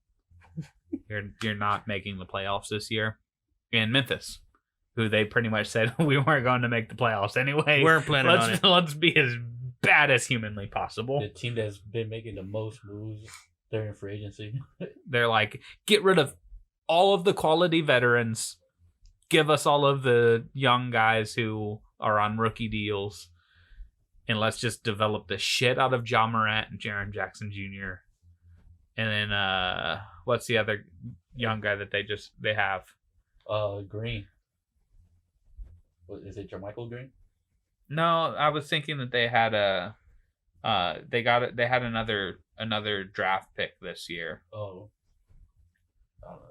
You're not making the playoffs this year. And Memphis, who they pretty much said we weren't going to make the playoffs anyway. We're planning on it. Let's be as bad as humanly possible. The team that's been making the most moves during free agency. They're like, get rid of all of the quality veterans, give us all of the young guys who are on rookie deals, and let's just develop the shit out of Ja Morant and Jaren Jackson Jr. And then what's the other young guy that they have? Green. What, is it Jermichael Green? No, I was thinking that they had they had another draft pick this year. Oh. I don't know.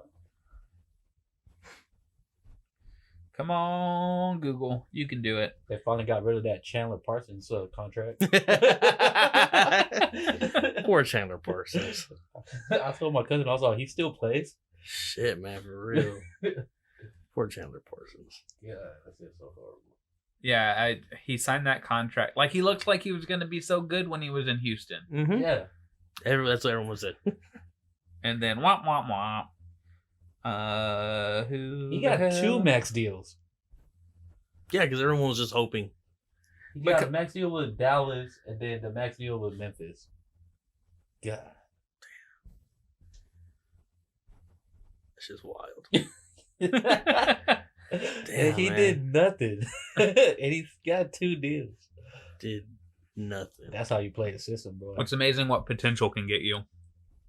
Come on, Google. You can do it. They finally got rid of that Chandler Parsons contract. Poor Chandler Parsons. I told my cousin also he still plays. Shit, man, for real. Poor Chandler Parsons. Yeah, that's it. So horrible. Yeah, he signed that contract. Like, he looked like he was going to be so good when he was in Houston. Mm-hmm. Yeah. That's what everyone said. And then, womp, womp, womp. He got 2 max deals. Yeah, because everyone was just hoping. He got a max deal with Dallas and then the max deal with Memphis. God. It's just wild. And he did nothing. And he's got 2 deals. Did nothing. That's how you play the system, bro. It's amazing what potential can get you.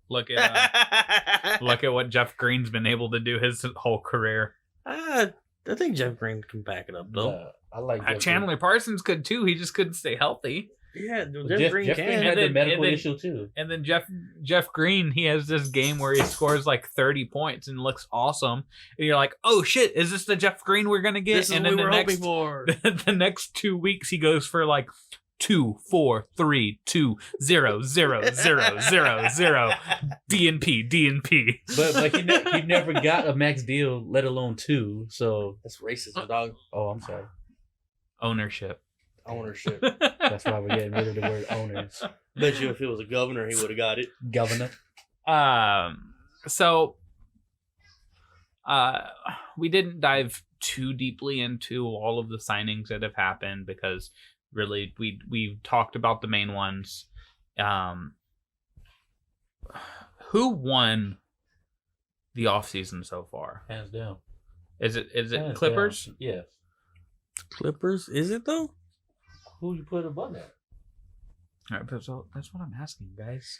Look at what Jeff Green's been able to do his whole career. I think Jeff Green can back it up, though. I like Jeff Chandler Green. Parsons could too. He just couldn't stay healthy. Yeah, Jeff Green had the medical then- issue too. And then Jeff Green, he has this game where he scores like 30 points and looks awesome. And you're like, oh shit, is this the Jeff Green we're gonna get? This is and what then we the were next hoping for. the next 2 weeks he goes for like 2, 4, 3, 2, 0, 0, 0, 0, 0, DNP. But he never got a max deal, let alone 2. So That's racism, dog. oh, I'm sorry. Ownership. Ownership. That's why we're getting rid of the word owners. Bet you if it was a governor, he would have got it. Governor. So we didn't dive too deeply into all of the signings that have happened because really we talked about the main ones. Who won the offseason so far? Hands down. Is it Hands Clippers? down. Yes. Clippers? Is it, though? Who you put above that? All right, that's what I'm asking, guys.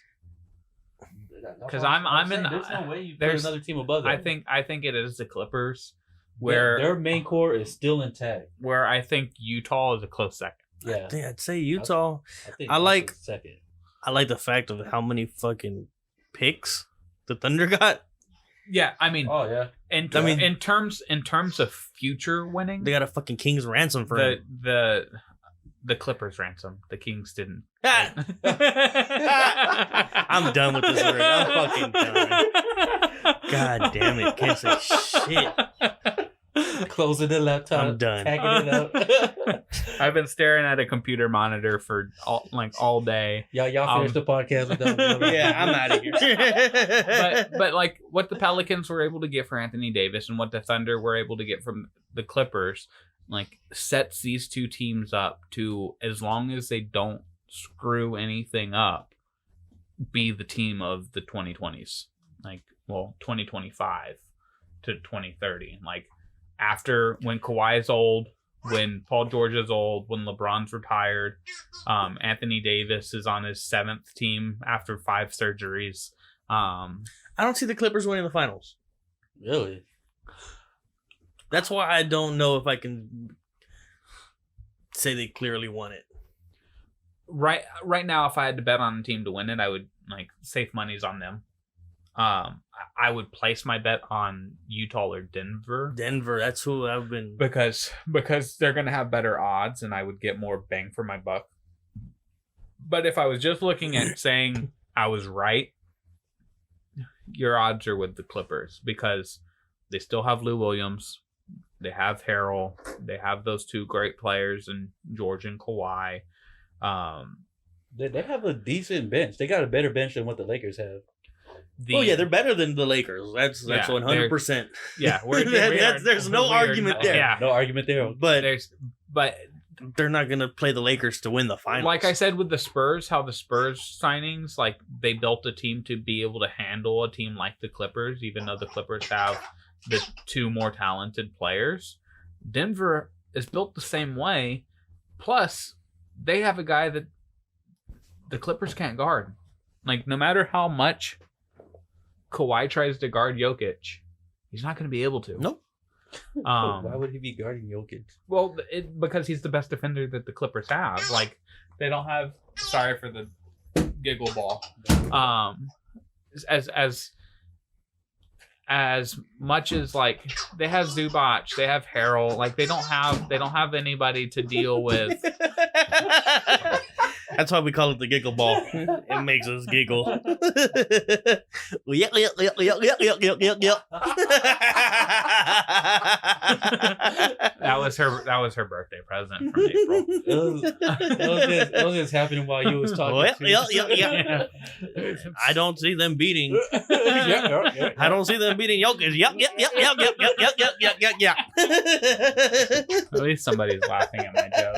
That's 'Cause what I'm saying. in- There's no way you put there's- another team above that. I think it is the Clippers, where their main core is still intact. I think Utah is a close second. Yeah. I think I'd say Utah. think I like- second. I like the fact of how many fucking picks the Thunder got. Yeah, I mean, Oh yeah. in terms of future winning, They got a fucking King's ransom for him. the Clippers ransom. The Kings didn't. I'm done with this word. I'm fucking done. God damn it. Can't say shit. Closing the laptop. I'm done. Packing it up. I've been staring at a computer monitor for all day. Y'all finish the podcast with them. Yeah, I'm out of here. But like what the Pelicans were able to get for Anthony Davis and what the Thunder were able to get from the Clippers, like sets these two teams up to, as long as they don't screw anything up, be the team of the 2020s. Like, well, 2025 to 2030. Like, after when Kawhi's old, when Paul George is old, when LeBron's retired, Anthony Davis is on his 7th team after 5 surgeries. I don't see the Clippers winning the finals. Really? That's why I don't know if I can say they clearly won it. Right now, if I had to bet on a team to win it, I would like safe money's on them. I would place my bet on Utah or Denver. Denver, that's who I've been. Because they're gonna have better odds, and I would get more bang for my buck. But if I was just looking at saying I was right, your odds are with the Clippers because they still have Lou Williams, they have Harrell, they have those 2 great players in George and Kawhi. They have a decent bench. They got a better bench than what the Lakers have. They're better than the Lakers. That's 100%. Yeah, there's no argument there. Yeah, No argument there. But but they're not gonna play the Lakers to win the finals. like I said with the Spurs, how the Spurs signings, like they built a team to be able to handle a team like the Clippers, even though the Clippers have the 2 more talented players. Denver is built the same way. Plus, they have a guy that the Clippers can't guard. Like, no matter how much Kawhi tries to guard Jokic, he's not going to be able to. Nope. Why would he be guarding Jokic? Well, because he's the best defender that the Clippers have. Like, they don't have. Sorry for the Giggle Ball. As much as like they have Zubac, they have Harrell, like they don't have anybody to deal with. That's why we call it the giggle ball. It makes us giggle. That was her birthday present from April. It was just happening while you was talking. I don't see them beating. I don't see them beating Jokic. Yep. At least somebody's laughing at my joke.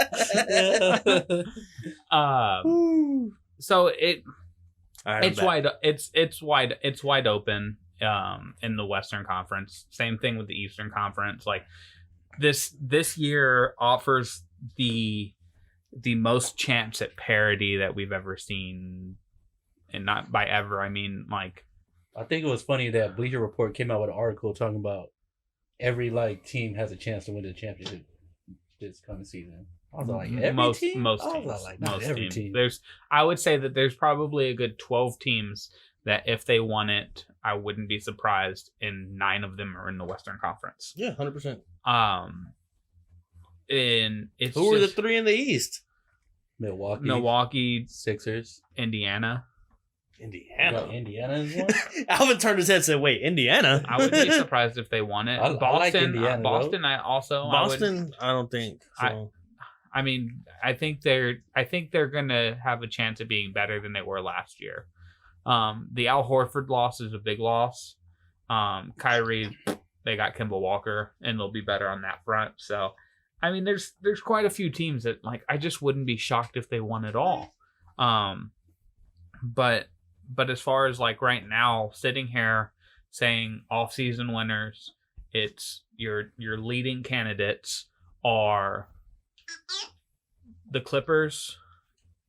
So it's wide open in the Western Conference. Same thing with the Eastern Conference. Like this year offers the most chance at parity that we've ever seen, and not by ever I mean like. I think it was funny that Bleacher Report came out with an article talking about every team has a chance to win the championship this coming season. I was like, most team? Most teams. I would say that there's probably a good 12 teams that if they won it, I wouldn't be surprised. And 9 of them are in the Western Conference. Yeah, 100%. And it's who were the 3 in the East? Milwaukee, Sixers, Indiana is one. Alvin turned his head and said, "Wait, Indiana?" I would be surprised if they won it. I like Indiana, Boston. Boston. I don't think so. I mean, I think they're gonna have a chance of being better than they were last year. The Al Horford loss is a big loss. Kyrie, they got Kemba Walker, and they'll be better on that front. So, I mean, there's quite a few teams that I just wouldn't be shocked if they won it all. But as far as right now, sitting here saying off-season winners, it's your leading candidates are the Clippers,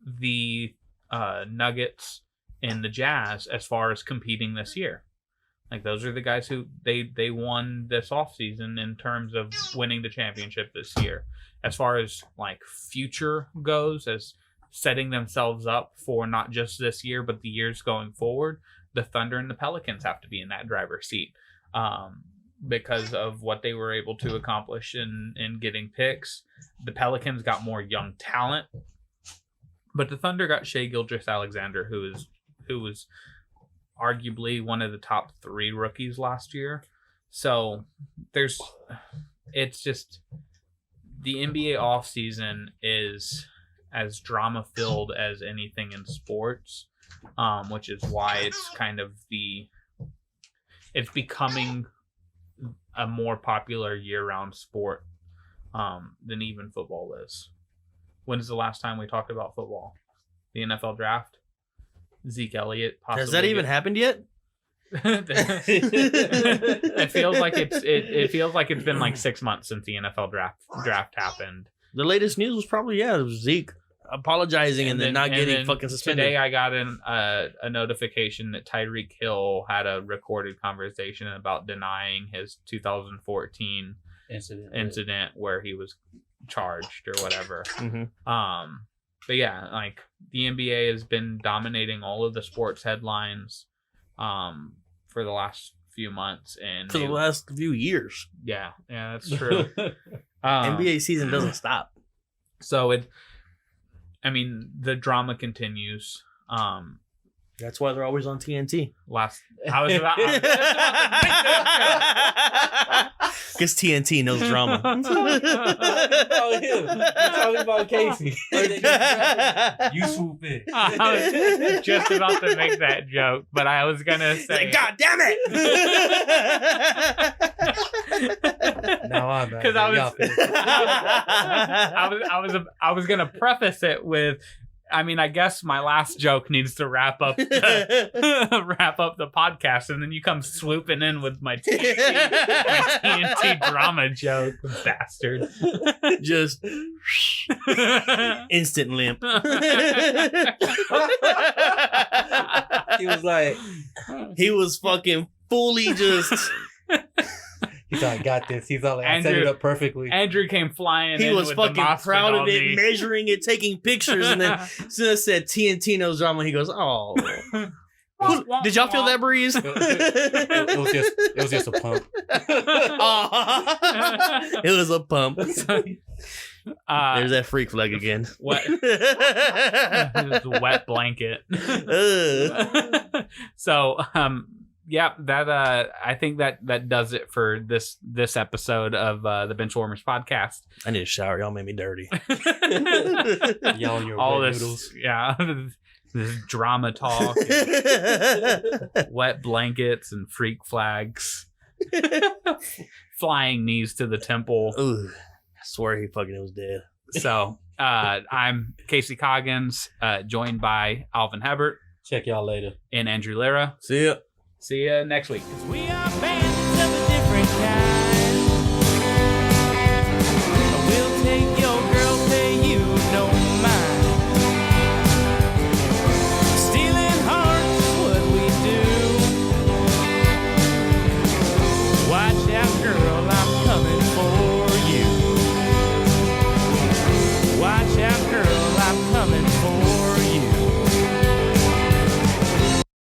the Nuggets, and the Jazz as far as competing this year. Those are the guys who they won this offseason in terms of winning the championship this year. As far as future goes, as setting themselves up for not just this year but the years going forward, the Thunder and the Pelicans have to be in that driver's seat because of what they were able to accomplish in getting picks. The Pelicans got more young talent, but the Thunder got Shai Gilgeous-Alexander, who was arguably one of the top 3 rookies last year. So it's just the NBA offseason is as drama-filled as anything in sports, which is why it's kind of it's becoming a more popular year-round sport than even football is. When's the last time we talked about football? The NFL draft? Zeke Elliott possibly. Has that even happened yet? It feels like it's been 6 months since the NFL draft happened. The latest news was probably it was Zeke apologizing and then not getting fucking suspended. Today I got a notification that Tyreek Hill had a recorded conversation about denying his 2014 incident where he was charged or whatever. Mm-hmm. But yeah, the NBA has been dominating all of the sports headlines for the last few months and for the last few years. Yeah, that's true. NBA season doesn't stop. So the drama continues. That's why they're always on TNT. Because TNT knows drama. You're talking about Casey. You swoop in. I was just about to make that joke, but I was gonna say, God damn it! Now I'm because I was gonna preface it with, I guess my last joke needs to wrap up the podcast, and then you come swooping in with my TNT drama joke, bastard. Just instant limp. He was he was fucking fully just. He thought I got this. He's all like, I set it up perfecly. Andrew came flying. He in was with fucking the moss proud pit of on it, me. measuring it, taking pictures, and then as soon as I said TNT knows drama, he goes, "Oh, did y'all feel that breeze?" It was just a pump. It was a pump. There's that freak flag again. Wet blanket. So, yeah, that I think that does it for this episode of the Benchwarmers podcast. I need a shower. Y'all made me dirty. Y'all and your All wet this, noodles. yeah, this drama talk, wet blankets, and freak flags, flying knees to the temple. Ooh, I swear he fucking was dead. So, I'm Casey Coggins, joined by Alvin Hebert Check y'all later. and Andrew Lira. See ya. See you next week. We